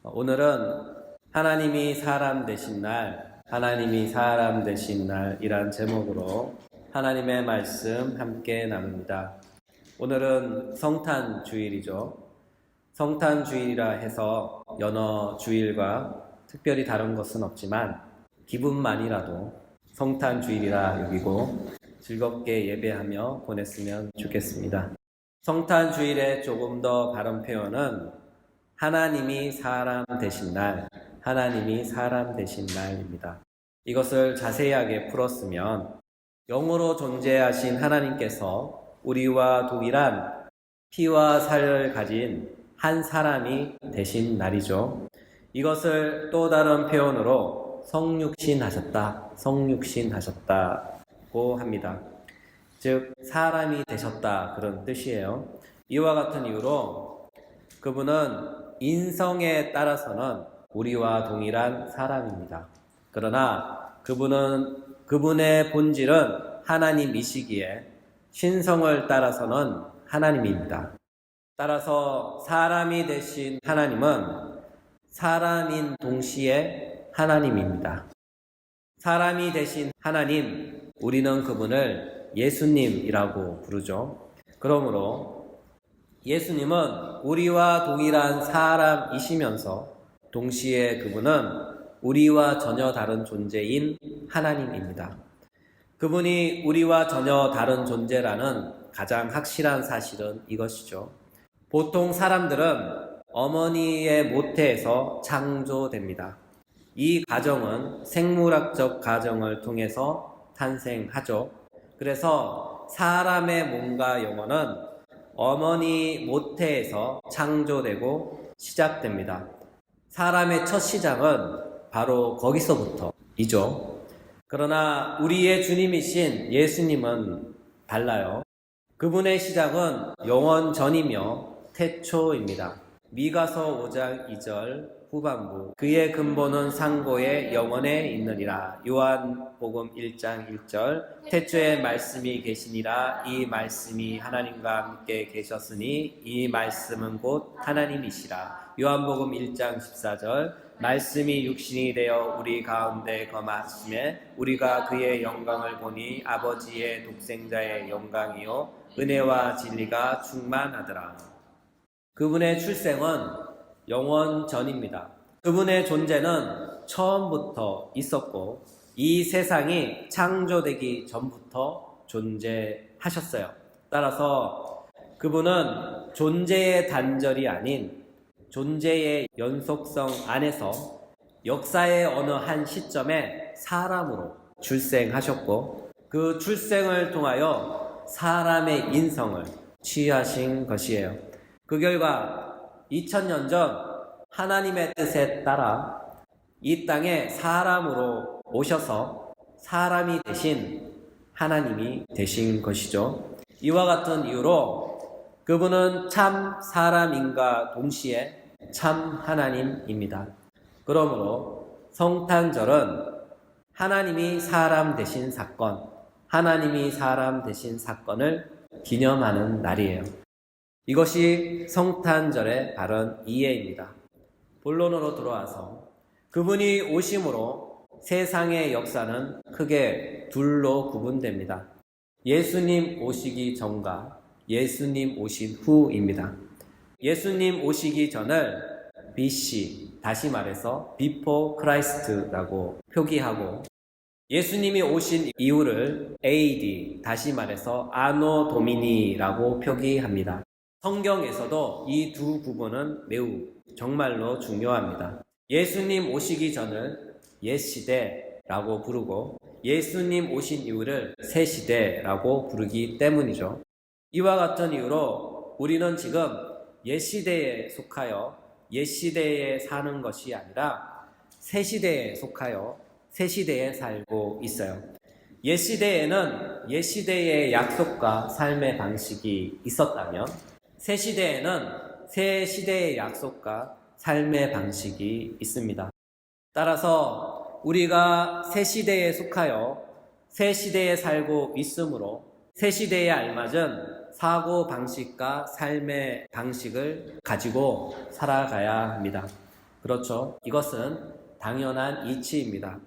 오늘은 하나님이 사람 되신 날, 하나님이 사람 되신 날이란 제목으로 하나님의 말씀 함께 나눕니다. 오늘은 성탄 주일이죠. 성탄 주일이라 해서 여러 주일과 특별히 다른 것은 없지만 기분만이라도 성탄 주일이라 여기고 즐겁게 예배하며 보냈으면 좋겠습니다. 성탄 주일의 조금 더 바른 표현은 하나님이 사람 되신 날, 하나님이 사람 되신 날입니다. 이것을 자세하게 풀었으면 영으로 존재하신 하나님께서 우리와 동일한 피와 살을 가진 한 사람이 되신 날이죠. 이것을 또 다른 표현으로 성육신 하셨다고 합니다. 즉 사람이 되셨다 그런 뜻이에요. 이와 같은 이유로 그분은 인성에 따라서는 우리와 동일한 사람입니다. 그러나 그분의 본질은 하나님이시기에 신성을 따라서는 하나님입니다. 따라서 사람이 되신 하나님은 사람인 동시에 하나님입니다. 사람이 되신 하나님, 우리는 그분을 예수님이라고 부르죠. 그러므로 예수님은 우리와 동일한 사람이시면서 동시에 그분은 우리와 전혀 다른 존재인 하나님입니다. 그분이 우리와 전혀 다른 존재라는 가장 확실한 사실은 이것이죠. 보통 사람들은 어머니의 모태에서 창조됩니다. 이 가정은 생물학적 가정을 통해서 탄생하죠. 그래서 사람의 몸과 영혼은 어머니 모태에서 창조되고 시작됩니다. 사람의 첫 시작은 바로 거기서부터이죠. 그러나 우리의 주님이신 예수님은 달라요. 그분의 시작은 영원 전이며 태초입니다. 미가서 5장 2절 후반부 그의 근본은 상고의 영원에 있느니라. 요한복음 1장 1절 태초에 말씀이 계시니라. 이 말씀이 하나님과 함께 계셨으니 이 말씀은 곧 하나님이시라. 요한복음 1장 14절 말씀이 육신이 되어 우리 가운데 거하심에 우리가 그의 영광을 보니 아버지의 독생자의 영광이요 은혜와 진리가 충만하더라. 그분의 출생은 영원 전입니다. 그분의 존재는 처음부터 있었고 이 세상이 창조되기 전부터 존재하셨어요. 따라서 그분은 존재의 단절이 아닌 존재의 연속성 안에서 역사의 어느 한 시점에 사람으로 출생하셨고 그 출생을 통하여 사람의 인성을 취하신 것이에요. 그 결과 2000년 전 하나님의 뜻에 따라 이 땅에 사람으로 오셔서 사람이 되신 하나님이 되신 것이죠. 이와 같은 이유로 그분은 참 사람인가 동시에 참 하나님입니다. 그러므로 성탄절은 하나님이 사람 되신 사건, 하나님이 사람 되신 사건을 기념하는 날이에요. 이것이 성탄절의 바른 이해입니다. 본론으로 들어와서 그분이 오심으로 세상의 역사는 크게 둘로 구분됩니다. 예수님 오시기 전과 예수님 오신 후입니다. 예수님 오시기 전을 BC, 다시 말해서 Before Christ라고 표기하고 예수님이 오신 이후를 AD, 다시 말해서 Anno Domini라고 표기합니다. 성경에서도 이 두 부분은 매우 정말로 중요합니다. 예수님 오시기 전을 옛시대라고 부르고 예수님 오신 이후를 새시대라고 부르기 때문이죠. 이와 같은 이유로 우리는 지금 옛시대에 속하여 옛시대에 사는 것이 아니라 새시대에 속하여 새시대에 살고 있어요. 옛시대에는 옛시대의 약속과 삶의 방식이 있었다면 새 시대에는 새 시대의 약속과 삶의 방식이 있습니다. 따라서 우리가 새 시대에 속하여 새 시대에 살고 있으므로 새 시대에 알맞은 사고 방식과 삶의 방식을 가지고 살아가야 합니다. 그렇죠. 이것은 당연한 이치입니다.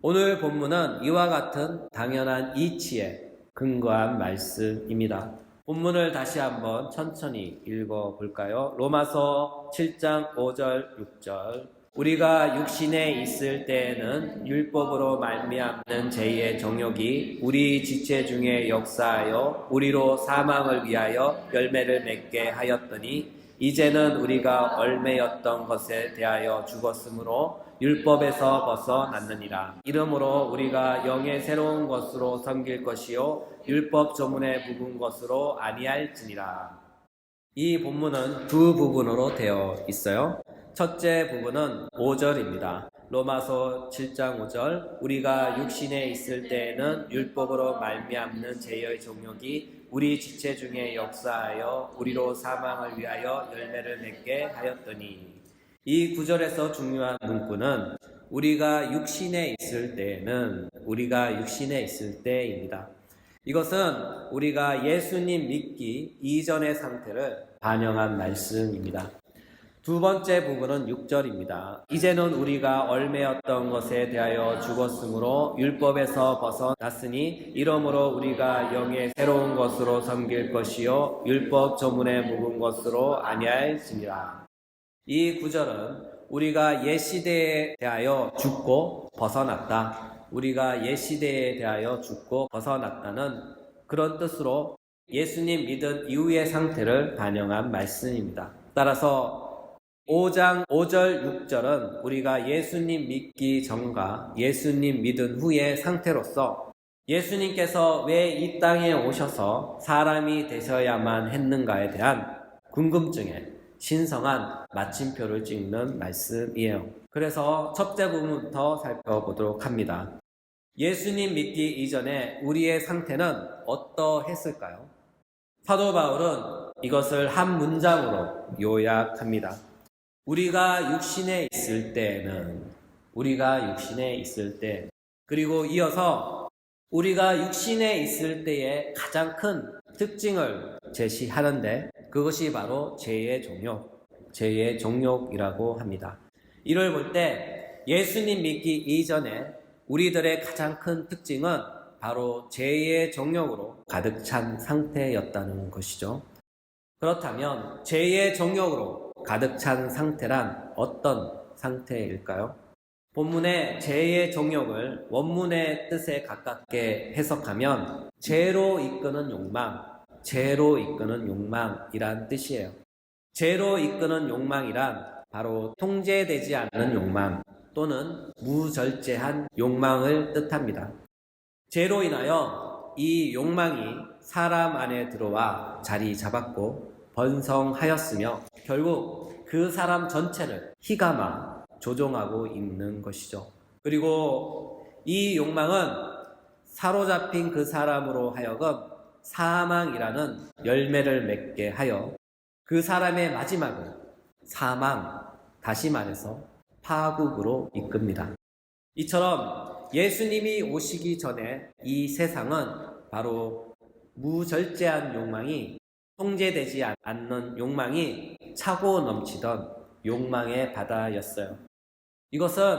오늘 본문은 이와 같은 당연한 이치에 근거한 말씀입니다. 본문을 다시 한번 천천히 읽어볼까요? 로마서 7장 5절 6절. 우리가 육신에 있을 때에는 율법으로 말미암는 죄의 정욕이 우리 지체 중에 역사하여 우리로 사망을 위하여 열매를 맺게 하였더니 이제는 우리가 얽매였던 것에 대하여 죽었으므로 율법에서 벗어났느니라. 이러므로 우리가 영의 새로운 것으로 섬길 것이요 율법 조문에 묵은 것으로 아니할지니라. 이 본문은 두 부분으로 되어 있어요. 첫째 부분은 5절입니다. 로마서 7장 5절. 우리가 육신에 있을 때에는 율법으로 말미암는 죄의 정욕이 우리 지체 중에 역사하여 우리로 사망을 위하여 열매를 맺게 하였더니. 이 구절에서 중요한 문구는 우리가 육신에 있을 때입니다. 이것은 우리가 예수님 믿기 이전의 상태를 반영한 말씀입니다. 두 번째 부분은 6절입니다. 이제는 우리가 얽매였던 것에 대하여 죽었으므로 율법에서 벗어났으니 이러므로 우리가 영의 새로운 것으로 섬길 것이요 율법 조문에 묵은 것으로 아니할지니라. 이 구절은 우리가 옛 시대에 대하여 죽고 벗어났다. 우리가 옛 시대에 대하여 죽고 벗어났다는 그런 뜻으로 예수님 믿은 이후의 상태를 반영한 말씀입니다. 따라서 5장 5절 6절은 우리가 예수님 믿기 전과 예수님 믿은 후의 상태로서 예수님께서 왜 이 땅에 오셔서 사람이 되셔야만 했는가에 대한 궁금증에 신성한 마침표를 찍는 말씀이에요. 그래서 첫째 부분부터 살펴보도록 합니다. 예수님 믿기 이전에 우리의 상태는 어떠했을까요? 사도 바울은 이것을 한 문장으로 요약합니다. 우리가 육신에 있을 때, 그리고 이어서 우리가 육신에 있을 때의 가장 큰 특징을 제시하는데 그것이 바로 죄의 정욕이라고 합니다. 이를 볼 때 예수님 믿기 이전에 우리들의 가장 큰 특징은 바로 죄의 정욕으로 가득 찬 상태였다는 것이죠. 그렇다면 죄의 정욕으로 가득 찬 상태란 어떤 상태일까요? 본문의 죄의 정욕을 원문의 뜻에 가깝게 해석하면 죄로 이끄는 욕망이란 뜻이에요. 죄로 이끄는 욕망이란 바로 통제되지 않는 욕망 또는 무절제한 욕망을 뜻합니다. 죄로 인하여 이 욕망이 사람 안에 들어와 자리 잡았고 번성하였으며 결국 그 사람 전체를 휘감아 조종하고 있는 것이죠. 그리고 이 욕망은 사로잡힌 그 사람으로 하여금 사망이라는 열매를 맺게 하여 그 사람의 마지막은 사망, 다시 말해서 파국으로 이끕니다. 이처럼 예수님이 오시기 전에 이 세상은 바로 무절제한 욕망이 통제되지 않는 욕망이 차고 넘치던 욕망의 바다였어요. 이것은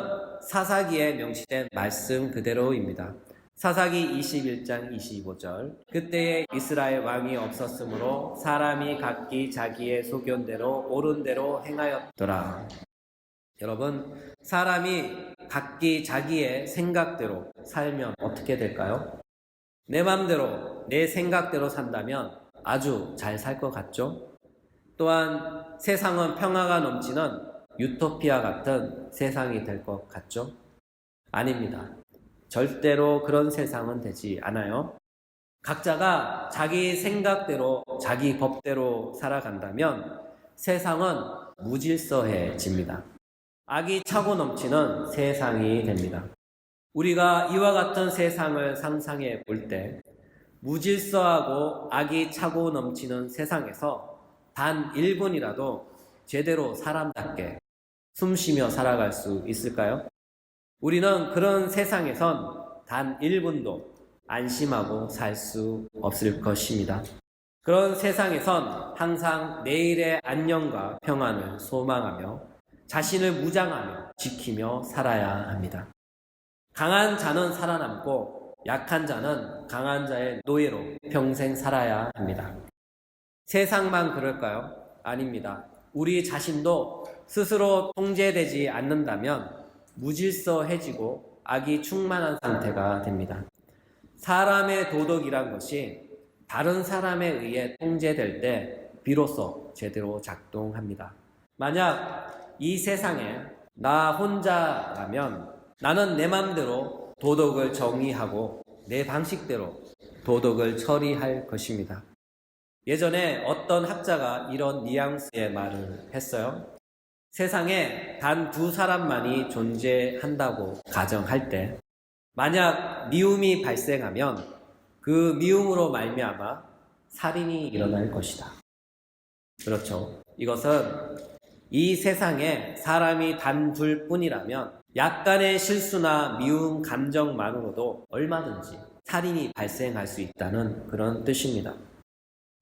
사사기에 명시된 말씀 그대로입니다. 사사기 21장 25절. 그때에 이스라엘 왕이 없었으므로 사람이 각기 자기의 소견대로 옳은 대로 행하였더라. 여러분, 사람이 각기 자기의 생각대로 살면 어떻게 될까요? 내 맘대로, 내 생각대로 산다면 아주 잘 살 것 같죠? 또한 세상은 평화가 넘치는 유토피아 같은 세상이 될 것 같죠? 아닙니다. 절대로 그런 세상은 되지 않아요. 각자가 자기 생각대로, 자기 법대로 살아간다면 세상은 무질서해집니다. 악이 차고 넘치는 세상이 됩니다. 우리가 이와 같은 세상을 상상해 볼 때 무질서하고 악이 차고 넘치는 세상에서 단 1분이라도 제대로 사람답게 숨쉬며 살아갈 수 있을까요? 우리는 그런 세상에선 단 1분도 안심하고 살 수 없을 것입니다. 그런 세상에선 항상 내일의 안녕과 평안을 소망하며 자신을 무장하며 지키며 살아야 합니다. 강한 자는 살아남고 약한 자는 강한 자의 노예로 평생 살아야 합니다. 세상만 그럴까요? 아닙니다. 우리 자신도 스스로 통제되지 않는다면 무질서해지고 악이 충만한 상태가 됩니다. 사람의 도덕이란 것이 다른 사람에 의해 통제될 때 비로소 제대로 작동합니다. 만약 이 세상에 나 혼자라면 나는 내 마음대로 도덕을 정의하고 내 방식대로 도덕을 처리할 것입니다. 예전에 어떤 학자가 이런 뉘앙스의 말을 했어요. 세상에 단 두 사람만이 존재한다고 가정할 때 만약 미움이 발생하면 그 미움으로 말미암아 살인이 일어날 것이다. 그렇죠. 이것은 이 세상에 사람이 단 둘뿐이라면 약간의 실수나 미움 감정만으로도 얼마든지 살인이 발생할 수 있다는 그런 뜻입니다.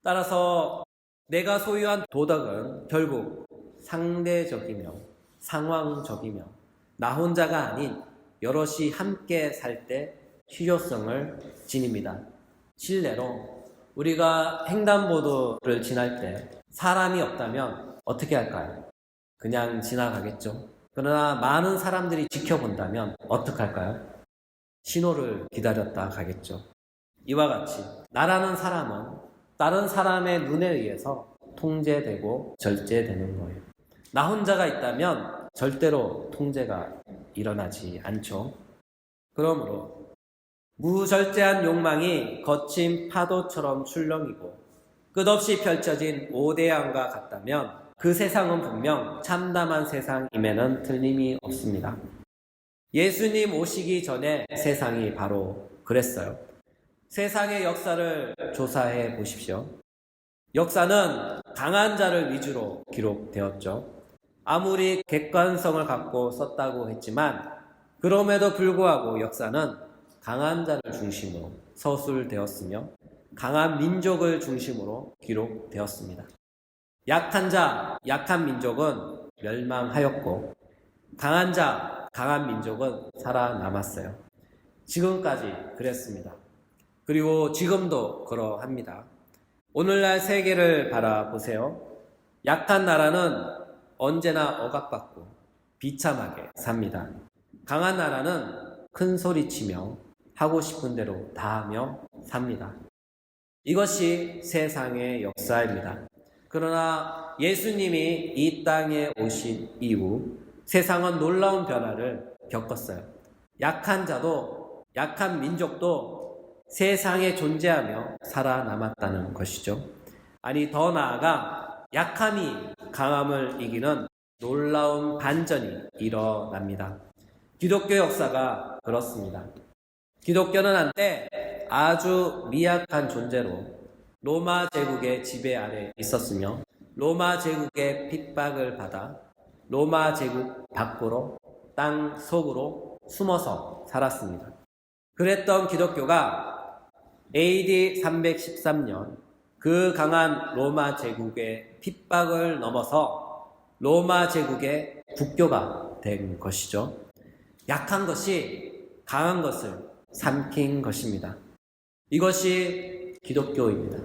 따라서 내가 소유한 도덕은 결국 상대적이며 상황적이며 나 혼자가 아닌 여럿이 함께 살 때 실효성을 지닙니다. 실례로 우리가 횡단보도를 지날 때 사람이 없다면 어떻게 할까요? 그냥 지나가겠죠. 그러나 많은 사람들이 지켜본다면 어떻게 할까요? 신호를 기다렸다 가겠죠. 이와 같이 나라는 사람은 다른 사람의 눈에 의해서 통제되고 절제되는 거예요. 나 혼자가 있다면 절대로 통제가 일어나지 않죠. 그러므로 무절제한 욕망이 거친 파도처럼 출렁이고 끝없이 펼쳐진 오대양과 같다면 그 세상은 분명 참담한 세상임에는 틀림이 없습니다. 예수님 오시기 전에 세상이 바로 그랬어요. 세상의 역사를 조사해 보십시오. 역사는 강한 자를 위주로 기록되었죠. 아무리 객관성을 갖고 썼다고 했지만 그럼에도 불구하고 역사는 강한 자를 중심으로 서술되었으며 강한 민족을 중심으로 기록되었습니다. 약한 자, 약한 민족은 멸망하였고 강한 자, 강한 민족은 살아남았어요. 지금까지 그랬습니다. 그리고 지금도 그러합니다. 오늘날 세계를 바라보세요. 약한 나라는 언제나 억압받고 비참하게 삽니다. 강한 나라는 큰 소리치며 하고 싶은 대로 다 하며 삽니다. 이것이 세상의 역사입니다. 그러나 예수님이 이 땅에 오신 이후 세상은 놀라운 변화를 겪었어요. 약한 자도 약한 민족도 세상에 존재하며 살아남았다는 것이죠. 아니 더 나아가 약함이 강함을 이기는 놀라운 반전이 일어납니다. 기독교 역사가 그렇습니다. 기독교는 한때 아주 미약한 존재로 로마 제국의 지배 아래 있었으며 로마 제국의 핍박을 받아 로마 제국 밖으로 땅 속으로 숨어서 살았습니다. 그랬던 기독교가 AD 313년 그 강한 로마 제국의 핍박을 넘어서 로마 제국의 국교가 된 것이죠. 약한 것이 강한 것을 삼킨 것입니다. 이것이 기독교입니다.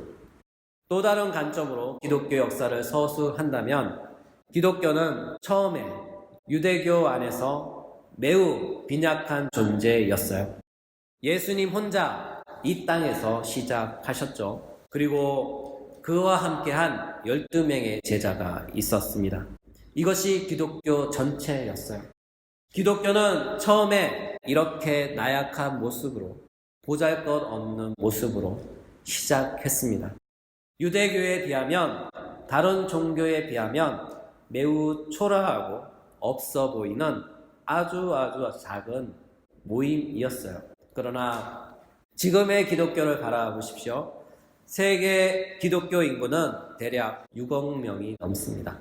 또 다른 관점으로 기독교 역사를 서술한다면 기독교는 처음에 유대교 안에서 매우 빈약한 존재였어요. 예수님 혼자 이 땅에서 시작하셨죠. 그리고 그와 함께한 12명의 제자가 있었습니다. 이것이 기독교 전체였어요. 기독교는 처음에 이렇게 나약한 모습으로 보잘것없는 모습으로 시작했습니다. 유대교에 비하면 다른 종교에 비하면 매우 초라하고 없어 보이는 아주 작은 모임이었어요. 그러나 지금의 기독교를 바라보십시오. 세계 기독교 인구는 대략 6억 명이 넘습니다.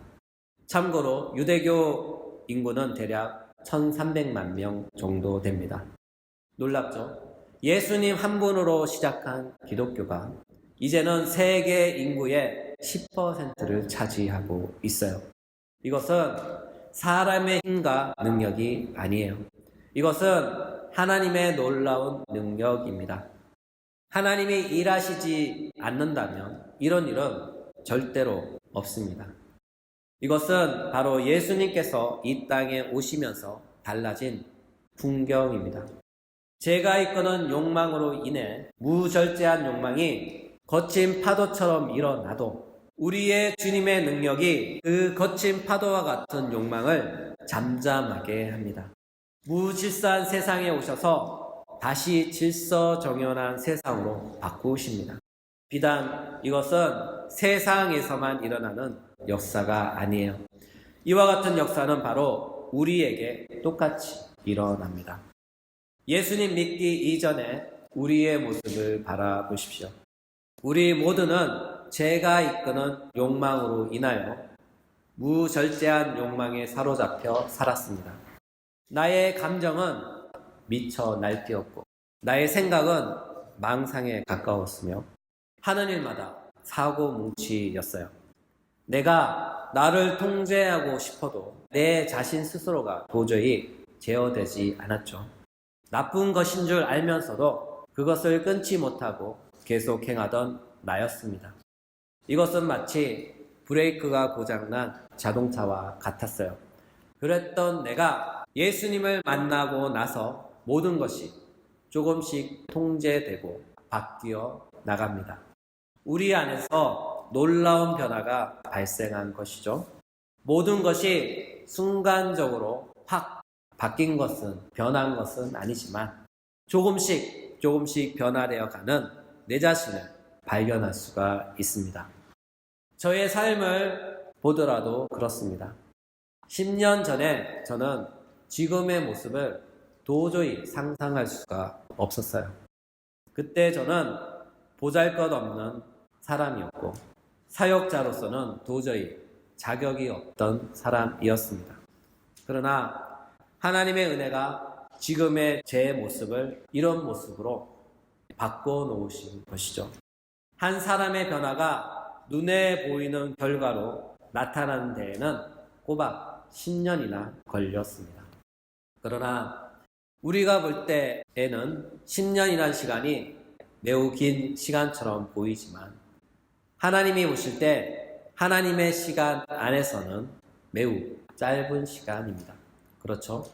참고로 유대교 인구는 대략 1300만 명 정도 됩니다. 놀랍죠? 예수님 한 분으로 시작한 기독교가 이제는 세계 인구의 10%를 차지하고 있어요. 이것은 사람의 힘과 능력이 아니에요. 이것은 하나님의 놀라운 능력입니다. 하나님이 일하시지 않는다면 이런 일은 절대로 없습니다. 이것은 바로 예수님께서 이 땅에 오시면서 달라진 풍경입니다. 제가 이끄는 욕망으로 인해 무절제한 욕망이 거친 파도처럼 일어나도 우리의 주님의 능력이 그 거친 파도와 같은 욕망을 잠잠하게 합니다. 무질서한 세상에 오셔서 다시 질서정연한 세상으로 바꾸십니다. 비단 이것은 세상에서만 일어나는 역사가 아니에요. 이와 같은 역사는 바로 우리에게 똑같이 일어납니다. 예수님 믿기 이전에 우리의 모습을 바라보십시오. 우리 모두는 제가 이끄는 욕망으로 인하여 무절제한 욕망에 사로잡혀 살았습니다. 나의 감정은 미쳐 날뛰었고 나의 생각은 망상에 가까웠으며 하는 일마다 사고뭉치였어요. 내가 나를 통제하고 싶어도 내 자신 스스로가 도저히 제어되지 않았죠. 나쁜 것인 줄 알면서도 그것을 끊지 못하고 계속 행하던 나였습니다. 이것은 마치 브레이크가 고장난 자동차와 같았어요. 그랬던 내가 예수님을 만나고 나서 모든 것이 조금씩 통제되고 바뀌어 나갑니다. 우리 안에서 놀라운 변화가 발생한 것이죠. 모든 것이 순간적으로 확 바뀐 것은, 변한 것은 아니지만 조금씩 변화되어 가는 내 자신을 발견할 수가 있습니다. 저의 삶을 보더라도 그렇습니다. 10년 전에 저는 지금의 모습을 도저히 상상할 수가 없었어요. 그때 저는 보잘것없는 사람이었고 사역자로서는 도저히 자격이 없던 사람이었습니다. 그러나 하나님의 은혜가 지금의 제 모습을 이런 모습으로 바꿔놓으신 것이죠. 한 사람의 변화가 눈에 보이는 결과로 나타나는 데에는 꼬박 10년이나 걸렸습니다. 그러나 우리가 볼 때에는 10년이라는 시간이 매우 긴 시간처럼 보이지만 하나님이 보실 때 하나님의 시간 안에서는 매우 짧은 시간입니다. 그렇죠?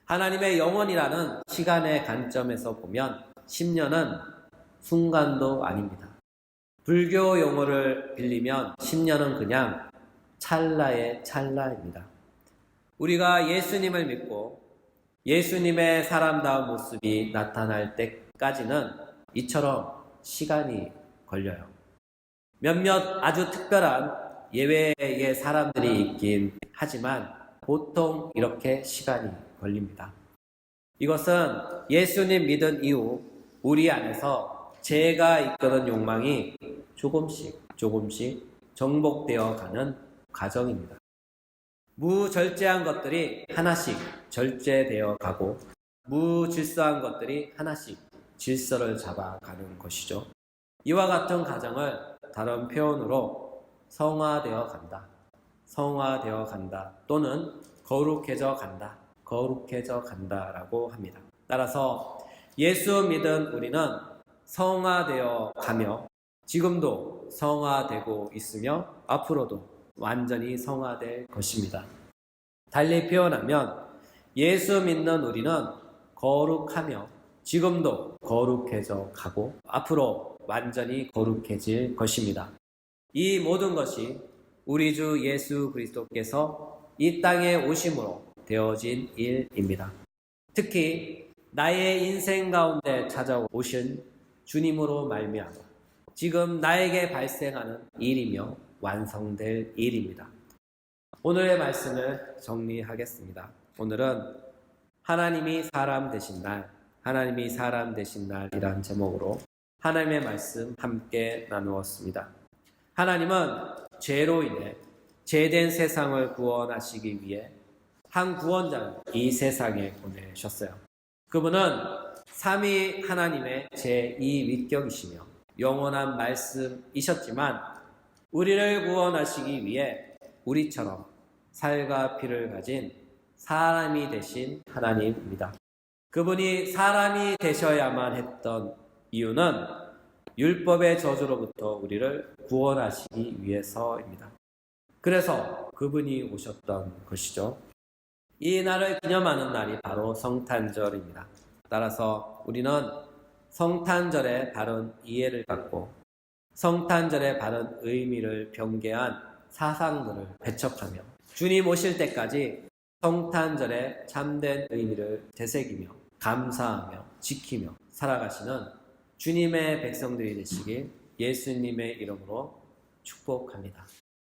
하나님의 영원이라는 시간의 관점에서 보면 10년은 순간도 아닙니다. 불교 용어를 빌리면 10년은 그냥 찰나의 찰나입니다. 우리가 예수님을 믿고 예수님의 사람다운 모습이 나타날 때까지는 이처럼 시간이 걸려요. 몇몇 아주 특별한 예외의 사람들이 있긴 하지만 보통 이렇게 시간이 걸립니다. 이것은 예수님 믿은 이후 우리 안에서 제가 이끄는 욕망이 조금씩 정복되어 가는 과정입니다. 무절제한 것들이 하나씩 절제되어 가고 무질서한 것들이 하나씩 질서를 잡아가는 것이죠. 이와 같은 과정을 다른 표현으로 성화되어 간다 또는 거룩해져 간다라고 합니다. 따라서 예수 믿은 우리는 성화되어 가며 지금도 성화되고 있으며 앞으로도 완전히 성화될 것입니다. 달리 표현하면 예수 믿는 우리는 거룩하며 지금도 거룩해져 가고 앞으로 완전히 거룩해질 것입니다. 이 모든 것이 우리 주 예수 그리스도께서 이 땅에 오심으로 되어진 일입니다. 특히 나의 인생 가운데 찾아오신 주님으로 말미암아 지금 나에게 발생하는 일이며 완성될 일입니다. 오늘의 말씀을 정리하겠습니다. 오늘은 하나님이 사람 되신 날이란 제목으로 하나님의 말씀 함께 나누었습니다. 하나님은 죄로 인해 죄된 세상을 구원하시기 위해 한 구원자를 이 세상에 보내셨어요. 그분은 삼위 하나님의 제2위격이시며 영원한 말씀이셨지만 우리를 구원하시기 위해 우리처럼 살과 피를 가진 사람이 되신 하나님입니다. 그분이 사람이 되셔야만 했던 이유는 율법의 저주로부터 우리를 구원하시기 위해서입니다. 그래서 그분이 오셨던 것이죠. 이 날을 기념하는 날이 바로 성탄절입니다. 따라서 우리는 성탄절의 바른 이해를 갖고 성탄절의 바른 의미를 병개한 사상들을 배척하며 주님 오실 때까지 성탄절의 참된 의미를 되새기며 감사하며 지키며 살아가시는 주님의 백성들이 되시길 예수님의 이름으로 축복합니다.